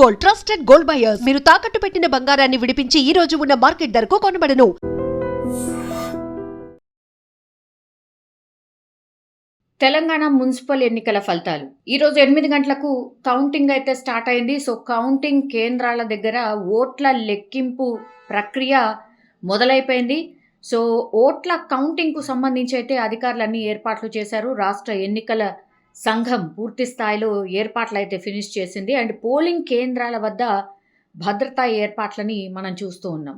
Gold, trusted gold buyers. మీరు తాకట్టు పెట్టిన బంగారాన్ని విడిపించి ఈ రోజు ఉన్న మార్కెట్ ధరకు కొనబడను. తెలంగాణ మున్సిపల్ ఎన్నికల ఫలితాలు ఈరోజు 8 గంటలకు కౌంటింగ్ అయితే స్టార్ట్ అయింది. సో కౌంటింగ్ కేంద్రాల దగ్గర ఓట్ల లెక్కింపు ప్రక్రియ మొదలైపోయింది. సో ఓట్ల కౌంటింగ్కు సంబంధించి అయితే అధికారులన్నీ ఏర్పాట్లు చేశారు. రాష్ట్ర ఎన్నికల సంఘం పూర్తి స్థాయిలో ఏర్పాట్లు అయితే ఫినిష్ చేసింది. అండ్ పోలింగ్ కేంద్రాల వద్ద భద్రతా ఏర్పాట్లని మనం చూస్తూ ఉన్నాం.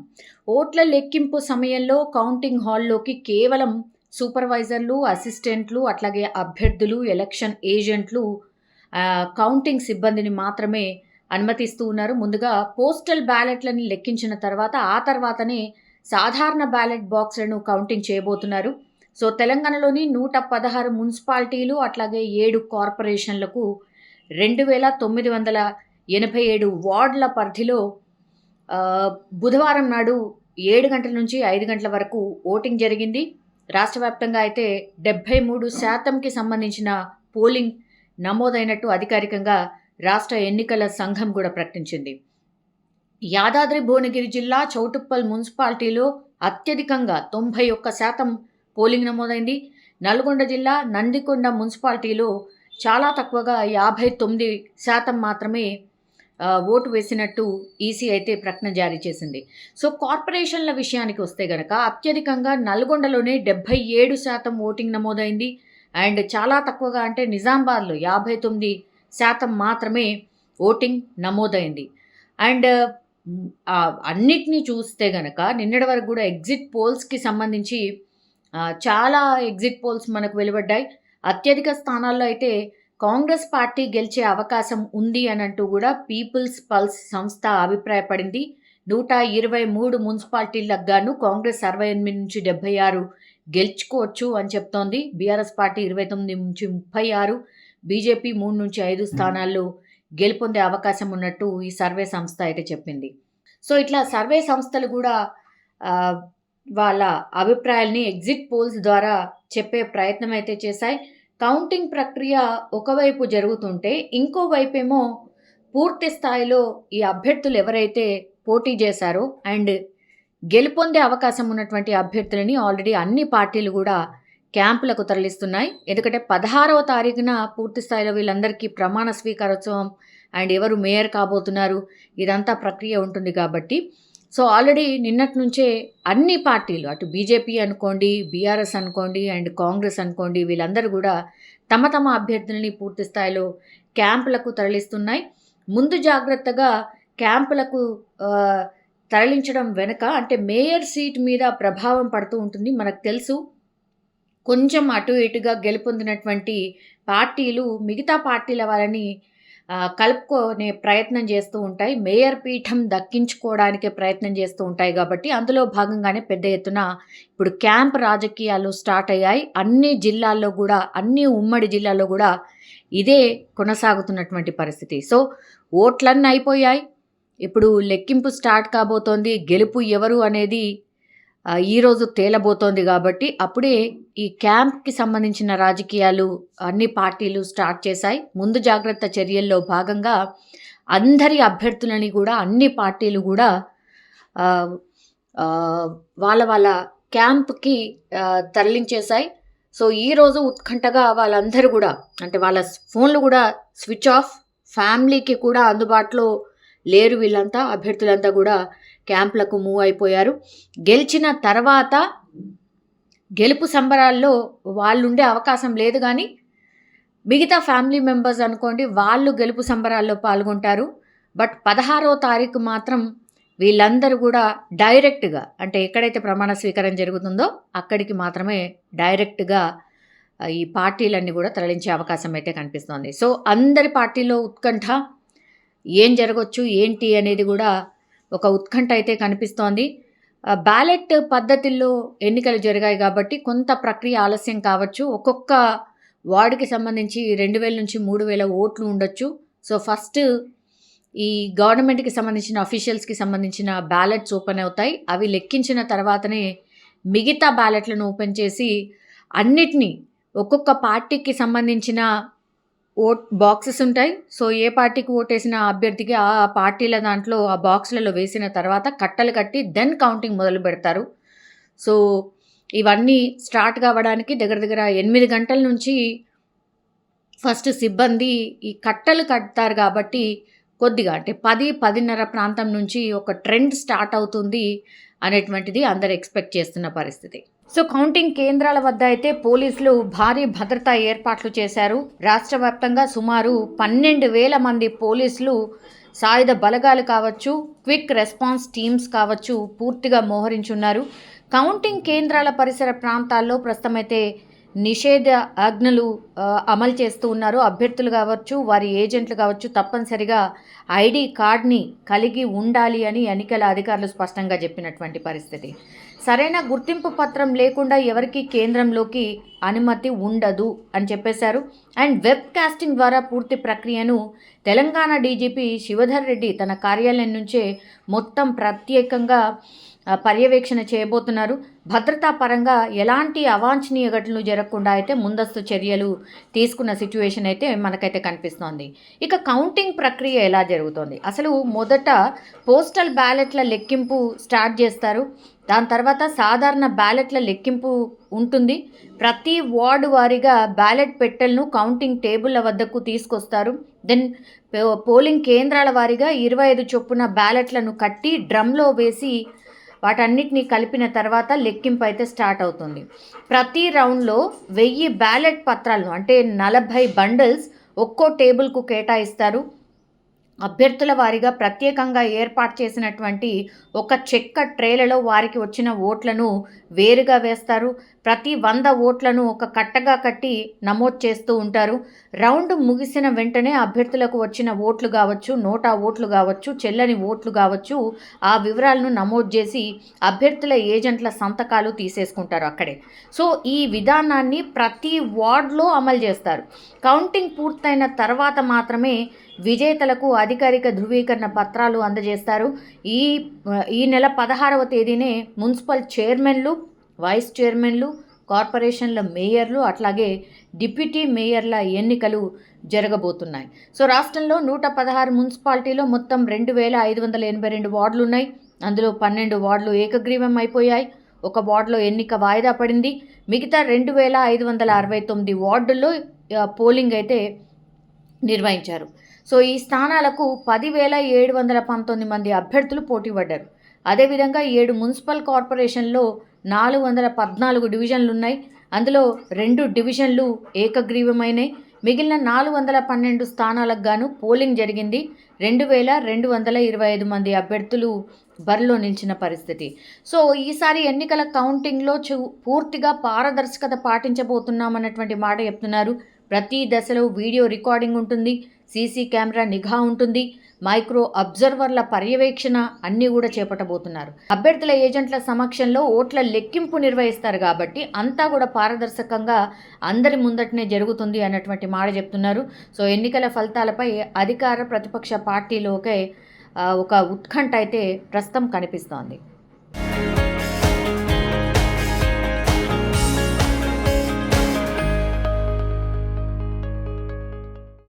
ఓట్ల లెక్కింపు సమయంలో కౌంటింగ్ హాల్లోకి కేవలం సూపర్వైజర్లు, అసిస్టెంట్లు, అట్లాగే అభ్యర్థులు, ఎలక్షన్ ఏజెంట్లు, కౌంటింగ్ సిబ్బందిని మాత్రమే అనుమతిస్తూ ఉన్నారు. ముందుగా పోస్టల్ బ్యాలెట్లని లెక్కించిన తర్వాత ఆ తర్వాతనే సాధారణ బ్యాలెట్ బాక్స్లను కౌంటింగ్ చేయబోతున్నారు. సో తెలంగాణలోని 116 మున్సిపాలిటీలు అట్లాగే 7 కార్పొరేషన్లకు 2987 వార్డుల పరిధిలో బుధవారం నాడు 7 గంటల నుంచి 5 గంటల వరకు ఓటింగ్ జరిగింది. రాష్ట్ర వ్యాప్తంగా అయితే 73% సంబంధించిన పోలింగ్ నమోదైనట్టు అధికారికంగా రాష్ట్ర ఎన్నికల సంఘం కూడా ప్రకటించింది. యాదాద్రి భువనగిరి జిల్లా చౌటుప్పల్ మున్సిపాలిటీలో అత్యధికంగా 91% పోలింగ్ నమోదైంది. నల్గొండ జిల్లా నందికొండ మున్సిపాలిటీలో చాలా తక్కువగా 59% మాత్రమే ఓటు వేసినట్టు ఈసీ అయితే ప్రకటన జారీ చేసింది. సో కార్పొరేషన్ల విషయానికి వస్తే గనక అత్యధికంగా నల్గొండలోనే 77% ఓటింగ్ నమోదైంది. అండ్ చాలా తక్కువగా అంటే నిజామాబాద్లో 59% మాత్రమే ఓటింగ్ నమోదైంది. అండ్ అన్నిటినీ చూస్తే గనక నిన్నటి వరకు కూడా ఎగ్జిట్ పోల్స్కి సంబంధించి చాలా ఎగ్జిట్ పోల్స్ మనకు వెలువడ్డాయి. అత్యధిక స్థానాల్లో అయితే కాంగ్రెస్ పార్టీ గెలిచే అవకాశం ఉంది అని అంటూ కూడా పీపుల్స్ పల్స్ సంస్థ అభిప్రాయపడింది. 123 మున్సిపాలిటీలకు గాను కాంగ్రెస్ 68 నుంచి 76 గెలుచుకోవచ్చు అని చెప్తోంది. బీఆర్ఎస్ పార్టీ 29 నుంచి 36, బీజేపీ 3 నుంచి 5 స్థానాల్లో గెలుపొందే అవకాశం ఉన్నట్టు ఈ సర్వే సంస్థ అయితే చెప్పింది. సో ఇట్లా సర్వే సంస్థలు కూడా వాళ్ళ అభిప్రాయాల్ని ఎగ్జిట్ పోల్స్ ద్వారా చెప్పే ప్రయత్నం అయితే చేశాయి. కౌంటింగ్ ప్రక్రియ ఒకవైపు జరుగుతుంటే ఇంకోవైపు ఏమో పూర్తి స్థాయిలో ఈ అభ్యర్థులు ఎవరైతే పోటీ చేశారో అండ్ గెలుపొందే అవకాశం ఉన్నటువంటి అభ్యర్థులని ఆల్రెడీ అన్ని పార్టీలు కూడా క్యాంపులకు తరలిస్తున్నాయి. ఎందుకంటే 16వ తారీఖున పూర్తి స్థాయిలో వీళ్ళందరికీ ప్రమాణ స్వీకారోత్సవం అండ్ ఎవరు మేయర్ కాబోతున్నారు ఇదంతా ప్రక్రియ ఉంటుంది కాబట్టి సో ఆల్రెడీ నిన్నటి నుంచే అన్ని పార్టీలు అటు బీజేపీ అనుకోండి, బీఆర్ఎస్ అనుకోండి అండ్ కాంగ్రెస్ అనుకోండి వీళ్ళందరూ కూడా తమ తమ అభ్యర్థులని పూర్తి స్థాయిలో క్యాంపులకు తరలిస్తున్నాయి. ముందు జాగ్రత్తగా క్యాంపులకు తరలించడం వెనుక అంటే మేయర్ సీట్ మీద ప్రభావం పడుతూ ఉంటుంది. మనకు తెలుసు కొంచెం అటు ఇటుగా గెలుపొందినటువంటి పార్టీలు మిగతా పార్టీల వాళ్ళని కలుపుకునే ప్రయత్నం చేస్తూ ఉంటాయి. మేయర్ పీఠం దక్కించుకోవడానికే ప్రయత్నం చేస్తూ ఉంటాయి కాబట్టి అందులో భాగంగానే పెద్ద ఎత్తున ఇప్పుడు క్యాంప్ రాజకీయాలు స్టార్ట్ అయ్యాయి. అన్ని జిల్లాల్లో కూడా అన్ని ఉమ్మడి జిల్లాల్లో కూడా ఇదే కొనసాగుతున్నటువంటి పరిస్థితి. సో ఓట్లన్నీ అయిపోయాయి. ఇప్పుడు లెక్కింపు స్టార్ట్ కాబోతోంది. గెలుపు ఎవరు అనేది ఈరోజు తేలబోతోంది కాబట్టి అప్పుడే ఈ క్యాంప్కి సంబంధించిన రాజకీయాలు అన్ని పార్టీలు స్టార్ట్ చేశాయి. ముందు జాగ్రత్త చర్యల్లో భాగంగా అందరి అభ్యర్థులని కూడా అన్ని పార్టీలు కూడా వాళ్ళ క్యాంప్కి తరలించేశాయి. సో ఈరోజు ఉత్కంఠగా వాళ్ళందరూ కూడా అంటే వాళ్ళ ఫోన్లు కూడా స్విచ్ ఆఫ్, ఫ్యామిలీకి కూడా అందుబాటులో లేరు. వీళ్ళంతా అభ్యర్థులంతా కూడా క్యాంపులకు మూవ్ అయిపోయారు. గెలిచిన తర్వాత గెలుపు సంబరాల్లో వాళ్ళు ఉండే అవకాశం లేదు, కానీ మిగతా ఫ్యామిలీ మెంబర్స్ అనుకోండి వాళ్ళు గెలుపు సంబరాల్లో పాల్గొంటారు. బట్ 16వ తారీఖు మాత్రం వీళ్ళందరూ కూడా డైరెక్ట్గా అంటే ఎక్కడైతే ప్రమాణ స్వీకారం జరుగుతుందో అక్కడికి మాత్రమే డైరెక్ట్గా ఈ పార్టీలన్నీ కూడా తరలించే అవకాశం అయితే కనిపిస్తోంది. సో అందరి పార్టీలో ఉత్కంఠ, ఏం జరగవచ్చు ఏంటి అనేది కూడా ఒక ఉత్కంఠ అయితే కనిపిస్తోంది. బ్యాలెట్ పద్ధతుల్లో ఎన్నికలు జరిగాయి కాబట్టి కొంత ప్రక్రియ ఆలస్యం కావచ్చు. ఒక్కొక్క వార్డుకి సంబంధించి 2000 నుంచి 3000 ఓట్లు ఉండొచ్చు. సో ఫస్ట్ ఈ గవర్నమెంట్కి సంబంధించిన అఫీషియల్స్కి సంబంధించిన బ్యాలెట్స్ ఓపెన్ అవుతాయి. అవి లెక్కించిన తర్వాతనే మిగతా బ్యాలెట్లను ఓపెన్ చేసి అన్నిటినీ ఒక్కొక్క పార్టీకి సంబంధించిన బాక్సెస్ ఉంటాయి. సో, ఏ పార్టీకి ఓటేసిన అభ్యర్థికి ఆ పార్టీల దాంట్లో ఆ బాక్స్‌లలో వేసిన తర్వాత కట్టలు కట్టి దెన్ కౌంటింగ్ మొదలుపెడతారు. సో, ఇవన్నీ స్టార్ట్ కావడానికి దగ్గర దగ్గర 8 గంటల నుంచి ఫస్ట్ సిబ్బంది ఈ కట్టలు కడతారు కాబట్టి కొద్దిగా అంటే 10, 10:30 ప్రాంతం నుంచి ఒక ట్రెండ్ స్టార్ట్ అవుతుంది అనేటువంటిది అందరూ ఎక్స్‌పెక్ట్ చేస్తున్న పరిస్థితి. సో, కౌంటింగ్ కేంద్రాల వద్ద అయితే పోలీసులు భారీ భద్రతా ఏర్పాట్లు చేశారు. రాష్ట్ర వ్యాప్తంగా సుమారు 12,000 మంది పోలీసులు, సాయుధ బలగాలు కావచ్చు, క్విక్ రెస్పాన్స్ టీమ్స్ కావచ్చు పూర్తిగా మోహరించున్నారు. కౌంటింగ్ కేంద్రాల పరిసర ప్రాంతాల్లో ప్రస్తుతమైతే నిషేధ ఆజ్ఞలు అమలు చేస్తూ ఉన్నారు. అభ్యర్థులు కావచ్చు, వారి ఏజెంట్లు కావచ్చు తప్పనిసరిగా ఐడి కార్డ్ని కలిగి ఉండాలి అని ఎన్నికల అధికారులు స్పష్టంగా చెప్పినటువంటి పరిస్థితి. సరైన గుర్తింపు పత్రం లేకుండా ఎవరికి కేంద్రంలోకి అనుమతి ఉండదు అని చెప్పేశారు. అండ్ వెబ్ కాస్టింగ్ ద్వారా పూర్తి ప్రక్రియను తెలంగాణ డీజీపీ శివధర్ రెడ్డి తన కార్యాలయం నుంచే మొత్తం ప్రత్యేకంగా పర్యవేక్షణ చేయబోతున్నారు. భద్రతా పరంగా ఎలాంటి అవాంఛనీయ ఘటనలు జరగకుండా అయితే ముందస్తు చర్యలు తీసుకున్న సిచ్యువేషన్ అయితే మనకైతే కనిపిస్తోంది. ఇక కౌంటింగ్ ప్రక్రియ ఎలా జరుగుతోంది? అసలు మొదట పోస్టల్ బ్యాలెట్ల లెక్కింపు స్టార్ట్ చేస్తారు. దాని తర్వాత సాధారణ బ్యాలెట్ల లెక్కింపు ఉంటుంది. ప్రతి వార్డు వారీగా బ్యాలెట్ పెట్టెలను కౌంటింగ్ టేబుల్ల వద్దకు తీసుకొస్తారు. దెన్ పోలింగ్ కేంద్రాల వారీగా 25 చొప్పున బ్యాలెట్లను కట్టి డ్రమ్లో వేసి వాటన్నిటినీ కలిపిన తర్వాత లెక్కింపు అయితే స్టార్ట్ అవుతుంది. ప్రతి రౌండ్లో 1000 బ్యాలెట్ పత్రాలను అంటే 40 బండిల్స్ ఒక్కో టేబుల్కు కేటాయిస్తారు. అభ్యర్థుల వారీగా ప్రత్యేకంగా ఏర్పాటు చేసినటువంటి ఒక చెక్క ట్రేలలో వారికి వచ్చిన ఓట్లను వేరుగా వేస్తారు. ప్రతి 100 ఓట్లను ఒక కట్టగా కట్టి నమోదు చేస్తూ ఉంటారు. రౌండ్ ముగిసిన వెంటనే అభ్యర్థులకు వచ్చిన ఓట్లు కావచ్చు, నోటా ఓట్లు కావచ్చు, చెల్లని ఓట్లు కావచ్చు, ఆ వివరాలను నమోదు చేసి అభ్యర్థుల ఏజెంట్ల సంతకాలు తీసేసుకుంటారు అక్కడే. సో, ఈ విధానాన్ని ప్రతి వార్డులో అమలు చేస్తారు. కౌంటింగ్ పూర్తయిన తర్వాత మాత్రమే విజేతలకు అధికారిక ధృవీకరణ పత్రాలు అందజేస్తారు. ఈ నెల 16వ తేదీనే మున్సిపల్ చైర్మన్లు, వైస్ చైర్మన్లు, కార్పొరేషన్ల మేయర్లు అట్లాగే డిప్యూటీ మేయర్ల ఎన్నికలు జరగబోతున్నాయి. సో, రాష్ట్రంలో 116 మున్సిపాలిటీలో మొత్తం 2,582 వార్డులు ఉన్నాయి. అందులో 12 వార్డులు ఏకగ్రీవం అయిపోయాయి. ఒక వార్డులో ఎన్నిక వాయిదా పడింది. మిగతా 2,569 వార్డుల్లో పోలింగ్ అయితే నిర్వహించారు. సో, ఈ స్థానాలకు 10,719 మంది అభ్యర్థులు పోటీ పడ్డారు. అదేవిధంగా 7 మున్సిపల్ కార్పొరేషన్లో 414 డివిజన్లు ఉన్నాయి. అందులో 2 డివిజన్లు ఏకగ్రీవమైనాయి. మిగిలిన 412 స్థానాలకు గాను పోలింగ్ జరిగింది. 2,225 మంది అభ్యర్థులు బరిలో నిలిచిన పరిస్థితి. సో, ఈసారి ఎన్నికల కౌంటింగ్లో పూర్తిగా పారదర్శకత పాటించబోతున్నామన్నటువంటి మాట చెప్తున్నారు. ప్రతి దశలో వీడియో రికార్డింగ్ ఉంటుంది, సీసీ కెమెరా నిఘా ఉంటుంది, మైక్రో అబ్జర్వర్ల పర్యవేక్షణ అన్నీ కూడా చేపట్టబోతున్నారు. అభ్యర్థుల ఏజెంట్ల సమక్షంలో ఓట్ల లెక్కింపు నిర్వహిస్తారు కాబట్టి అంతా కూడా పారదర్శకంగా అందరి ముందటనే జరుగుతుంది అన్నటువంటి మాట చెప్తున్నారు. సో, ఎన్నికల ఫలితాలపై అధికార ప్రతిపక్ష పార్టీలోకే ఒక ఉత్కంఠ అయితే ప్రస్తుతం కనిపిస్తోంది.